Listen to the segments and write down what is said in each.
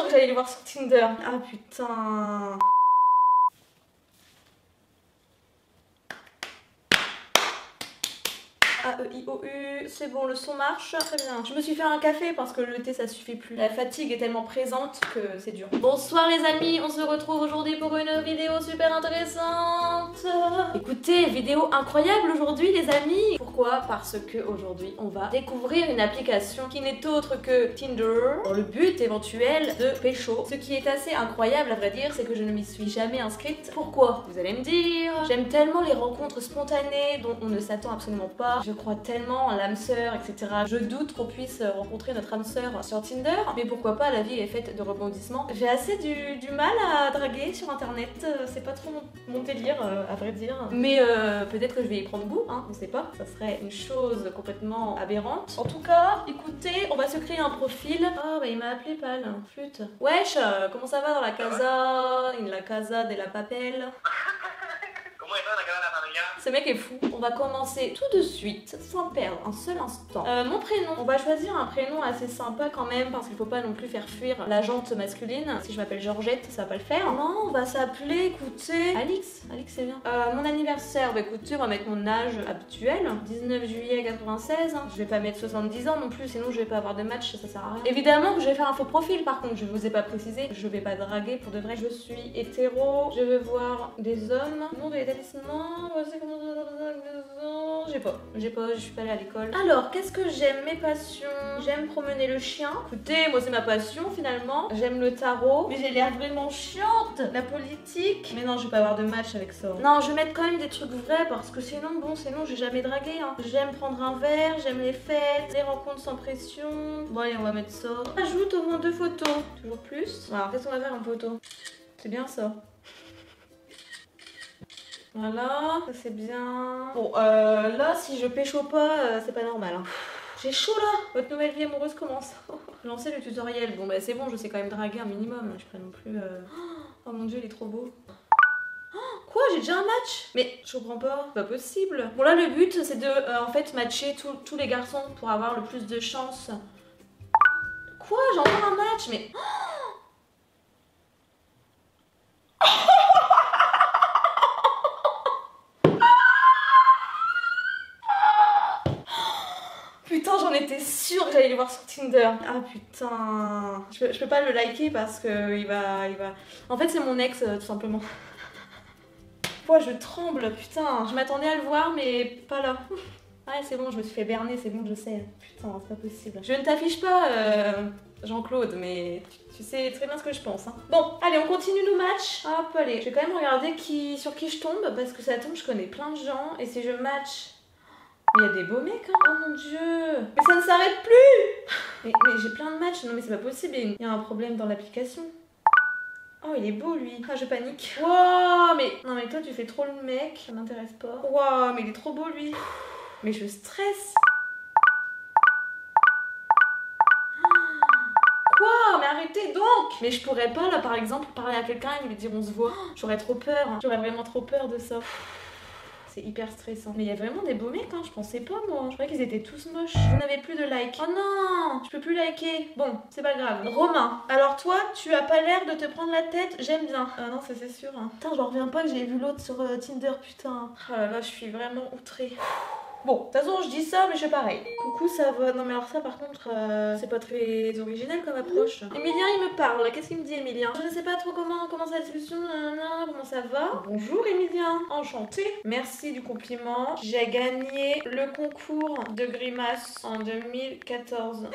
que j'allais le voir sur Tinder. Ah putain. A-E-I-O-U, c'est bon, le son marche, très bien. Je me suis fait un café parce que le thé ça suffit plus. La fatigue est tellement présente que c'est dur. Bonsoir les amis, on se retrouve aujourd'hui pour une vidéo super intéressante. Écoutez, vidéo incroyable aujourd'hui les amis. Pourquoi? Parce que aujourd'hui on va découvrir une application qui n'est autre que Tinder dans le but éventuel de pécho. Ce qui est assez incroyable à vrai dire, c'est que je ne m'y suis jamais inscrite. Pourquoi? Vous allez me dire. J'aime tellement les rencontres spontanées dont on ne s'attend absolument pas. Je crois tellement en l'âme sœur, etc. Je doute qu'on puisse rencontrer notre âme sœur sur Tinder, mais pourquoi pas, la vie est faite de rebondissements. J'ai assez du mal à draguer sur internet, c'est pas trop mon délire à vrai dire. Mais peut-être que je vais y prendre goût, hein, on sait pas. Ça serait une chose complètement aberrante. En tout cas, écoutez, on va se créer un profil. Ah bah il m'a appelé Pal, flûte. Wesh, comment ça va dans la casa de la papel? Ce mec est fou. On va commencer tout de suite, sans perdre un seul instant. Mon prénom, on va choisir un prénom assez sympa quand même, parce qu'il faut pas non plus faire fuir la jante masculine. Si je m'appelle Georgette, ça va pas le faire. Non, on va s'appeler, écoutez, Alix. Alix, c'est bien. Mon anniversaire, bah écoutez, on va mettre mon âge habituel. 19 juillet 96. Je vais pas mettre 70 ans non plus, sinon je vais pas avoir de match, ça sert à rien. Évidemment que je vais faire un faux profil, par contre, je vous ai pas précisé. Je vais pas draguer pour de vrai. Je suis hétéro, je veux voir des hommes. Nom de l'établissement, j'ai pas, je suis pas allée à l'école. Alors, qu'est-ce que j'aime? Mes passions. J'aime promener le chien. Écoutez, moi c'est ma passion finalement. J'aime le tarot. Mais j'ai l'air vraiment chiante. La politique. Mais non, je vais pas avoir de match avec ça. Non, je vais mettre quand même des trucs vrais parce que sinon, bon, sinon j'ai jamais dragué. Hein. J'aime prendre un verre, j'aime les fêtes, les rencontres sans pression. Bon, allez, on va mettre ça. Ajoute au moins 2 photos. Toujours plus. Alors, qu'est-ce qu'on va faire en photo? C'est bien ça. Voilà, ça c'est bien. Bon, là, si je pécho pas, c'est pas normal. Hein. J'ai chaud là. Votre nouvelle vie amoureuse commence. Lancer le tutoriel. Bon, bah c'est bon, je sais quand même draguer un minimum. Je suis pas non plus... Oh mon dieu, il est trop beau. Quoi? J'ai déjà un match? Mais je comprends pas. C'est pas possible. Bon, là, le but, c'est de, en fait, matcher tous les garçons pour avoir le plus de chance. Quoi? J'ai encore un match? Mais... Putain, j'en étais sûre que j'allais le voir sur Tinder. Ah putain. Je peux pas le liker parce que il va... En fait, c'est mon ex, tout simplement. Pourquoi je tremble, putain. Je m'attendais à le voir, mais pas là. Ouais, c'est bon, je me suis fait berner, c'est bon, je sais. Putain, c'est pas possible. Je ne t'affiche pas, Jean-Claude, mais tu sais très bien ce que je pense. Hein. Bon, allez, on continue nos matchs. Hop, allez. Je vais quand même regarder sur qui je tombe, parce que ça tombe, je connais plein de gens. Et si je match... Mais il y a des beaux mecs, hein. Oh mon dieu. Mais ça ne s'arrête plus. Mais j'ai plein de matchs. Non mais c'est pas possible. Il y a un problème dans l'application. Oh, il est beau lui. Ah, je panique. Wow, mais... Non mais toi tu fais trop le mec. Ça m'intéresse pas. Wow, mais il est trop beau lui. Mais je stresse. Quoi? Mais arrêtez donc. Mais je pourrais pas là par exemple parler à quelqu'un et lui dire on se voit. J'aurais trop peur. J'aurais vraiment trop peur de ça. C'est hyper stressant. Mais il y a vraiment des beaux mecs, hein. Je pensais pas, moi. Je croyais qu'ils étaient tous moches. Vous n'avez plus de likes. Oh non, je peux plus liker. Bon, c'est pas grave. Romain, alors toi, tu as pas l'air de te prendre la tête. J'aime bien. Ah non, ça c'est sûr. Hein. Putain, j'en reviens pas que j'ai vu l'autre sur Tinder, putain. Oh là là, je suis vraiment outrée. Bon, de toute façon, je dis ça, mais je fais pareil. Coucou, ça va? Non, mais alors ça, par contre, c'est pas très original comme approche. Emilien, il me parle. Qu'est-ce qu'il me dit, Emilien? Je ne sais pas trop comment la discussion, comment ça va. Bonjour, Emilien. Enchanté. Merci du compliment. J'ai gagné le concours de grimaces en 2014.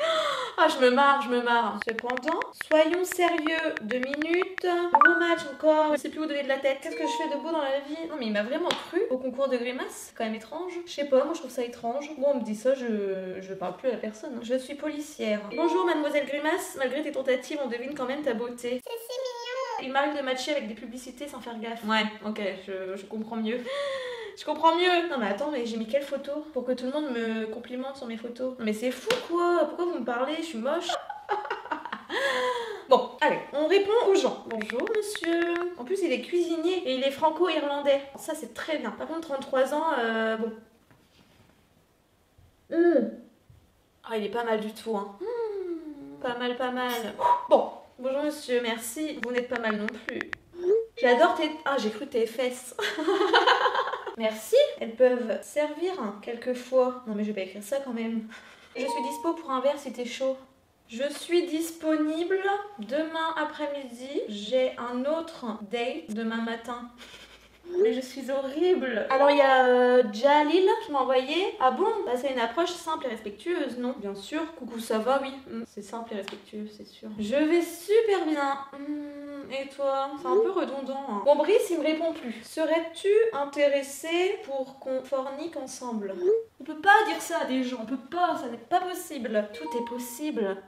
Ah, je me marre. Cependant, soyons sérieux. 2 minutes. Nouveau match encore. Je sais plus où donner de la tête. Qu'est-ce que je fais de beau dans la vie? Non, mais il m'a vraiment cru au concours de grimaces. C'est quand même étrange. Je sais pas, moi je trouve ça étrange. Moi on me dit ça, je parle plus à la personne. Je suis policière. Bonjour mademoiselle Grimace. Malgré tes tentatives, on devine quand même ta beauté. C'est si mignon. Il m'arrive de matcher avec des publicités sans faire gaffe. Ouais, ok, je comprends mieux. Je comprends mieux. Non mais attends, mais j'ai mis quelle photo pour que tout le monde me complimente sur mes photos? Non mais c'est fou quoi. Pourquoi vous me parlez? Je suis moche. Bon, allez, on répond aux gens. Bonjour monsieur. En plus il est cuisinier et il est franco-irlandais. Ça c'est très bien. Par contre 33 ans, bon. Ah il est pas mal du tout hein. Pas mal. Bon, Bonjour monsieur, merci. Vous n'êtes pas mal non plus. J'adore tes... Ah, j'ai cru tes fesses. Merci. Elles peuvent servir quelquefois. Non mais je vais pas écrire ça quand même. Je suis dispo pour un verre si t'es chaud. Je suis disponible demain après-midi. J'ai un autre date demain matin. Mais je suis horrible. Alors il y a Jalil qui m'a envoyé. Ah bon? Bah c'est une approche simple et respectueuse, non? Bien sûr. Coucou, ça va? Oui. C'est simple et respectueux, c'est sûr. Je vais super bien. Et toi? C'est un peu redondant. Hein. Bon, Brice, il me répond plus. Serais-tu intéressé pour qu'on fornique ensemble? On peut pas dire ça à des gens. On peut pas. Ça n'est pas possible. Tout est possible.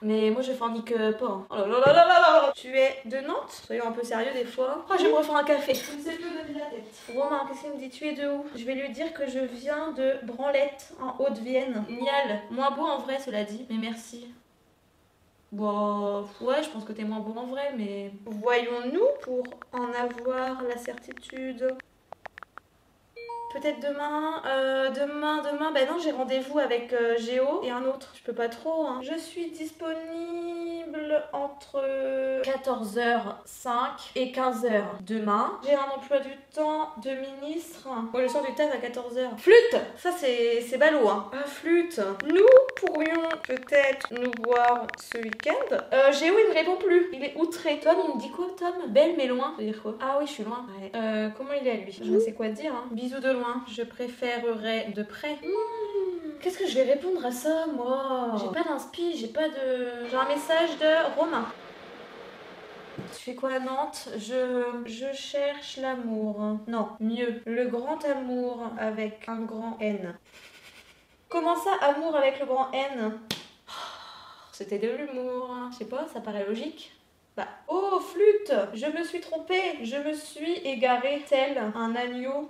Mais moi je fornique pas. Oh là là là là là. Tu es de Nantes? Soyons un peu sérieux des fois. Oh, je vais me refaire un café. Je ne sais plus où donner la tête. Romain, qu'est-ce qu'il me dit? Tu es de où? Je vais lui dire que je viens de Branlette, en Haute-Vienne. Nial. Moins beau en vrai, cela dit. Mais merci. Bon, ouais, je pense que t'es moins beau en vrai, mais... Voyons-nous pour en avoir la certitude. Peut-être demain, demain, ben non, j'ai rendez-vous avec Géo et un autre. Je peux pas trop, hein. Je suis disponible entre 14h05 et 15h demain. J'ai un emploi du temps de ministre. Moi, je sors du taf à 14h. Flûte! Ça, c'est ballot, hein. Ah, flûte! Nous pourrions peut-être nous voir ce week-end. Géo, il me répond plus. Il est outré. Tom, il me dit quoi, Tom? Belle, mais loin. Ça veut dire quoi? Ah oui, je suis loin. Ouais. Comment il est, lui? Je ne sais quoi dire, hein. Bisous de loin. Je préférerais de près. Qu'est-ce que je vais répondre à ça, moi? J'ai pas d'inspi, j'ai pas de... J'ai un message de Romain. Tu fais quoi à Nantes? Je cherche l'amour. Non, mieux. Le grand amour avec un grand N. Comment ça, amour avec le grand N? C'était de l'humour. Je sais pas, ça paraît logique. Bah, oh, flûte! Je me suis trompée. Je me suis égarée tel un agneau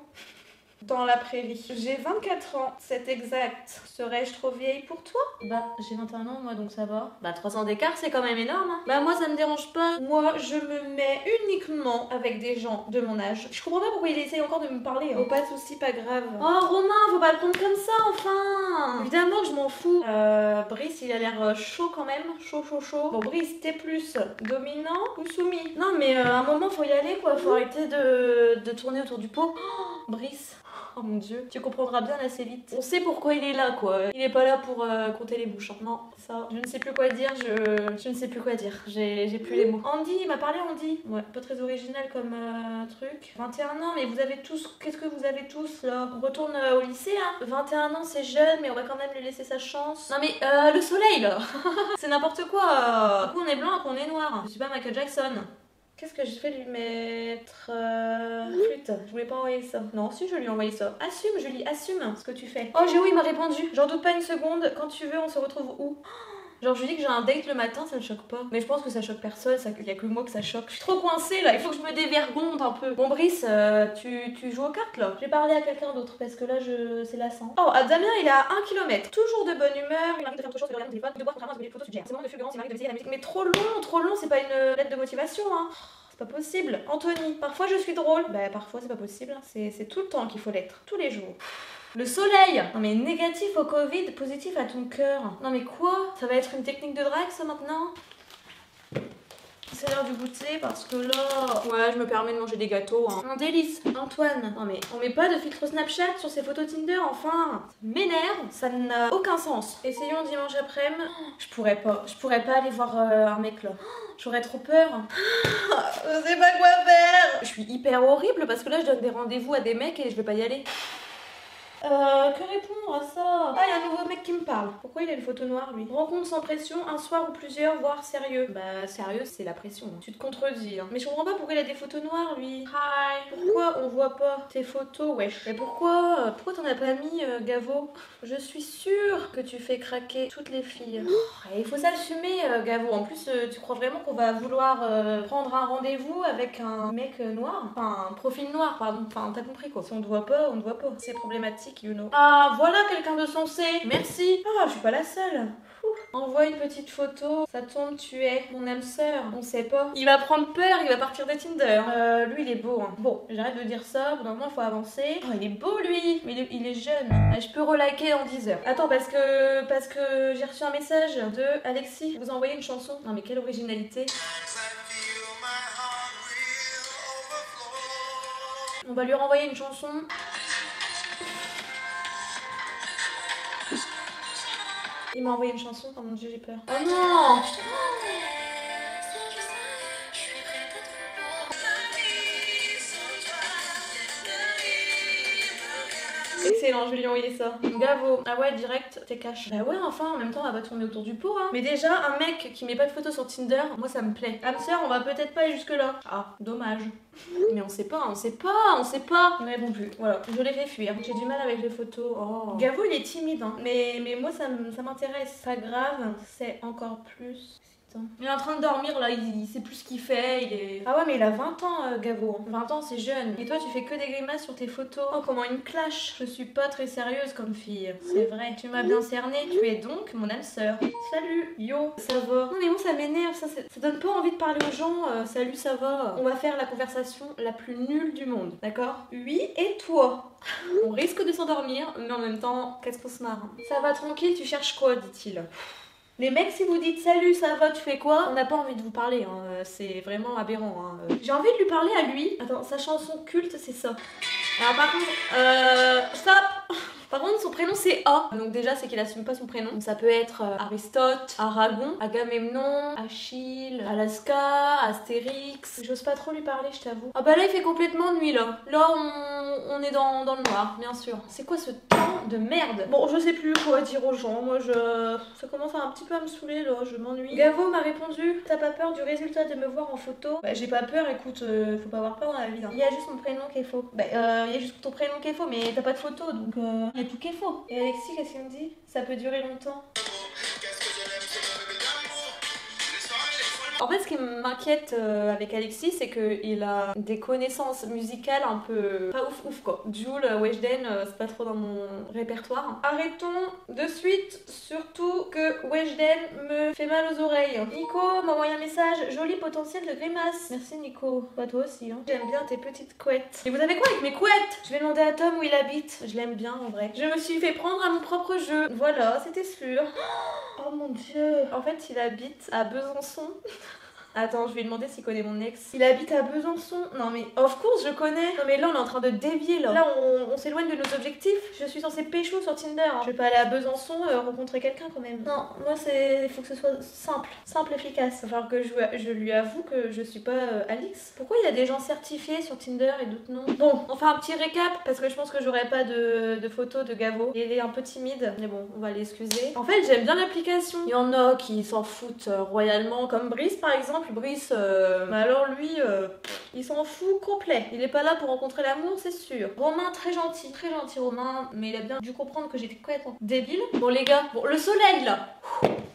dans la prairie. J'ai 24 ans, c'est exact. Serais-je trop vieille pour toi? Bah, j'ai 21 ans moi, donc ça va. Bah, 3 ans d'écart, c'est quand même énorme. Hein. Bah, moi, ça me dérange pas. Moi, je me mets uniquement avec des gens de mon âge. Je comprends pas pourquoi il essaye encore de me parler. Hein. Oh, pas de soucis, pas grave. Oh, Romain, faut pas le prendre comme ça, enfin. Évidemment que je m'en fous. Brice, il a l'air chaud quand même. Chaud, chaud, chaud. Bon, Brice, t'es plus dominant ou soumis? Non, mais à un moment, faut y aller, quoi. Faut arrêter de tourner autour du pot. Oh, Brice. Oh mon dieu, tu comprendras bien assez vite. On sait pourquoi il est là, quoi. Il est pas là pour compter les bouches. Hein. Non, ça, je ne sais plus quoi dire, je ne sais plus quoi dire. J'ai plus les mots. Andy, il m'a parlé Andy. Ouais, pas très original comme truc. 21 ans, mais vous avez tous... Qu'est-ce que vous avez tous, là? On retourne au lycée, hein. 21 ans, c'est jeune, mais on va quand même lui laisser sa chance. Non mais, le soleil, là. C'est n'importe quoi. Du coup, on est blanc, qu'on est noir. Je suis pas Michael Jackson. Qu'est-ce que je vais lui mettre flûte, je voulais pas envoyer ça. Non, si, je lui ai envoyé ça. Assume, Julie, assume ce que tu fais. Oh, Géo, il m'a répondu. J'en doute pas une seconde. Quand tu veux, on se retrouve où? Genre, je lui dis que j'ai un date le matin, ça le choque pas. Mais je pense que ça choque personne, il y a que moi que ça choque. Je suis trop coincée là, il faut que je me dévergonde un peu. Bon, Brice, tu joues aux cartes là? Je vais parler à quelqu'un d'autre parce que là, c'est lassant. Oh, Damien, il est à 1 km. Toujours de bonne humeur, il m'invite de faire autre chose, de regarder mon téléphone, de boire contrairement à ce que les photos suggèrent. C'est moment de fulgurance, il m'arrive de veiller à la musique. Mais trop long, c'est pas une lettre de motivation, hein. C'est pas possible. Anthony, parfois je suis drôle. Bah, parfois c'est pas possible. C'est tout le temps qu'il faut l'être. Tous les jours. Le soleil! Non mais négatif au Covid, positif à ton cœur. Non mais quoi? Ça va être une technique de drague ça maintenant? C'est l'heure du goûter parce que là... Ouais, je me permets de manger des gâteaux. Hein. Un délice. Antoine. Non mais on met pas de filtre Snapchat sur ces photos Tinder, enfin. Ça m'énerve. Ça n'a aucun sens. Essayons dimanche après-midi. Je pourrais pas aller voir un mec là. J'aurais trop peur. Je sais pas quoi faire. Je suis hyper horrible parce que là je donne des rendez-vous à des mecs et je vais pas y aller. Que répondre à ça? Ah, il y a un nouveau mec qui me parle. Pourquoi il a une photo noire, lui? Rencontre sans pression, un soir ou plusieurs, voire sérieux. Bah, sérieux, c'est la pression. Tu te contredis, hein. Mais je comprends pas pourquoi il a des photos noires, lui. Hi. Pourquoi on voit pas tes photos, wesh? Et pourquoi t'en as pas mis, Gavo? Je suis sûre que tu fais craquer toutes les filles. Il faut s'assumer, Gavo. En plus, tu crois vraiment qu'on va vouloir prendre un rendez-vous avec un mec noir? Enfin, un profil noir, pardon. Enfin, t'as compris, quoi. Si on te voit pas, on te voit pas. C'est problématique. sympathique, you know. Ah, voilà quelqu'un de sensé. Merci. Ah, je suis pas la seule. Envoie une petite photo, ça tombe, tu es mon âme sœur, on sait pas. Il va prendre peur, il va partir de Tinder. Lui il est beau, hein. Bon, j'arrête de dire ça, au bout d'un moment il faut avancer. Oh, il est beau lui, mais il est jeune. Ah, je peux reliker en 10 heures. Attends, parce que j'ai reçu un message de Alexis, vous envoyez une chanson. Non mais quelle originalité. On va lui renvoyer une chanson. Il m'a envoyé une chanson, oh mon dieu j'ai peur. Oh non! Excellent, je vais lui envoyer ça. Gavo. Ah ouais, direct, t'es cash. Bah ouais, enfin, en même temps, on va pas tourner autour du pot, hein. Mais déjà, un mec qui met pas de photos sur Tinder, moi ça me plaît. Âme sœur, on va peut-être pas aller jusque là. Ah, dommage. Mais on sait pas, on sait pas, on sait pas. Il me répond plus. Voilà, je l'ai fait fuir. J'ai du mal avec les photos. Oh. Gavo, il est timide, hein. Mais moi, ça m'intéresse. Pas grave, c'est encore plus. Il est en train de dormir là, il sait plus ce qu'il fait, il est... Ah ouais mais il a 20 ans Gavo, 20 ans c'est jeune. Et toi tu fais que des grimaces sur tes photos. Oh comment il me clash. Je suis pas très sérieuse comme fille. C'est vrai, tu m'as bien cerné. Tu es donc mon âme sœur. Salut, yo, ça va? Non mais bon ça m'énerve, ça donne pas envie de parler aux gens. Salut, ça va? On va faire la conversation la plus nulle du monde, d'accord? Oui, et toi? On risque de s'endormir, mais en même temps, qu'est-ce qu'on se marre? Ça va tranquille, tu cherches quoi, dit-il. Les mecs, si vous dites salut, ça va, tu fais quoi? On n'a pas envie de vous parler, hein. C'est vraiment aberrant. Hein. J'ai envie de lui parler à lui. Attends, sa chanson culte, c'est ça. Alors par contre, stop. Par contre, son prénom c'est A. Donc déjà, c'est qu'il assume pas son prénom. Donc ça peut être Aristote, Aragon, Agamemnon, Achille, Alaska, Astérix. J'ose pas trop lui parler, je t'avoue. Ah bah là, il fait complètement nuit là. Là, on est dans le noir, bien sûr. C'est quoi ce temps de merde? Bon, je sais plus quoi dire aux gens. Moi, ça commence un petit peu à me saouler là. Je m'ennuie. Gavo m'a répondu. T'as pas peur du résultat de me voir en photo? Bah, j'ai pas peur. Écoute, faut pas avoir peur dans la vie. Hein. Il y a juste mon prénom qui est faux. Bah, il y a juste ton prénom qui est faux, mais t'as pas de photo, donc il y a tout qui est faux. Et Alexis, qu'est-ce qu'il me dit? Ça peut durer longtemps. En fait, ce qui m'inquiète avec Alexis, c'est qu'il a des connaissances musicales un peu pas ouf quoi. Jul, Weshden, c'est pas trop dans mon répertoire. Arrêtons de suite, surtout que Weshden me fait mal aux oreilles. Nico m'a envoyé un message, joli potentiel de grimace. Merci Nico, bah toi aussi. Hein. J'aime bien tes petites couettes. Et vous avez quoi avec mes couettes? Je vais demander à Tom où il habite. Je l'aime bien en vrai. Je me suis fait prendre à mon propre jeu. Voilà, c'était sûr. Oh mon dieu. En fait, il habite à Besançon. Attends, je vais lui demander s'il connaît mon ex. Il habite à Besançon. Non mais, of course, je connais. Non mais là, on est en train de dévier là. Là, on s'éloigne de nos objectifs. Je suis censée pécho sur Tinder. Hein. Je vais pas aller à Besançon rencontrer quelqu'un quand même. Non, moi, il faut que ce soit simple. Simple, efficace. Il va falloir que je lui avoue que je suis pas Alix. Pourquoi il y a des gens certifiés sur Tinder et d'autres non? Bon, on fait un petit récap parce que je pense que j'aurai pas de photos de Gavo. Il est un peu timide. Mais bon, on va l'excuser. En fait, j'aime bien l'application. Il y en a qui s'en foutent royalement, comme Brice par exemple. Brice, mais alors lui, il s'en fout complet. Il est pas là pour rencontrer l'amour, c'est sûr. Romain, très gentil Romain, mais il a bien dû comprendre que j'étais complètement débile. Bon les gars, bon le soleil là,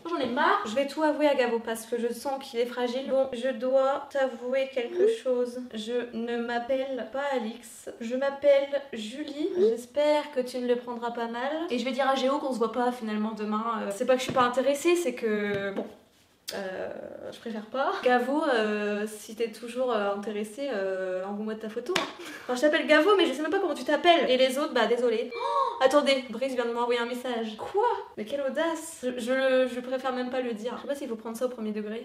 j'en ai marre. Je vais tout avouer à Gavo parce que je sens qu'il est fragile. Bon, je dois t'avouer quelque chose. Je ne m'appelle pas Alix, je m'appelle Julie. J'espère que tu ne le prendras pas mal. Et je vais dire à Géo qu'on se voit pas finalement demain. C'est pas que je suis pas intéressée, c'est que bon. Je préfère pas. Gavo, si t'es toujours intéressé, envoie-moi de ta photo. Hein. Enfin, je t'appelle Gavo, mais je sais même pas comment tu t'appelles. Et les autres, bah désolé. Oh, attendez, Brice vient de m'envoyer un message. Quoi? Mais quelle audace! Je préfère même pas le dire. Je sais pas s'il faut prendre ça au premier degré.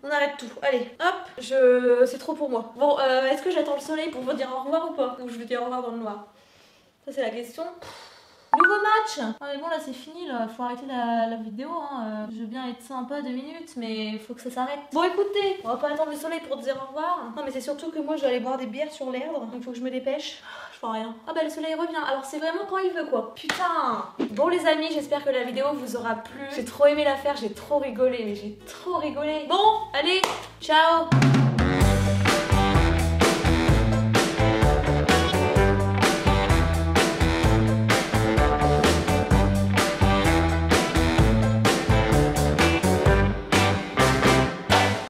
On arrête tout. Allez, hop, c'est trop pour moi. Bon, est-ce que j'attends le soleil pour vous dire au revoir ou pas? Ou je vais dire au revoir dans le noir? Ça, c'est la question. Nouveau match! Ah mais bon là c'est fini là, faut arrêter la vidéo hein. Je veux bien être sympa 2 minutes mais faut que ça s'arrête. Bon écoutez, on va pas attendre le soleil pour dire au revoir. Non mais c'est surtout que moi je dois aller boire des bières sur l'Erdre, donc faut que je me dépêche. Je vois rien. Ah bah le soleil revient, alors c'est vraiment quand il veut quoi. Putain! Bon les amis, j'espère que la vidéo vous aura plu. J'ai trop aimé la faire, j'ai trop rigolé, mais j'ai trop rigolé. Bon, allez, ciao!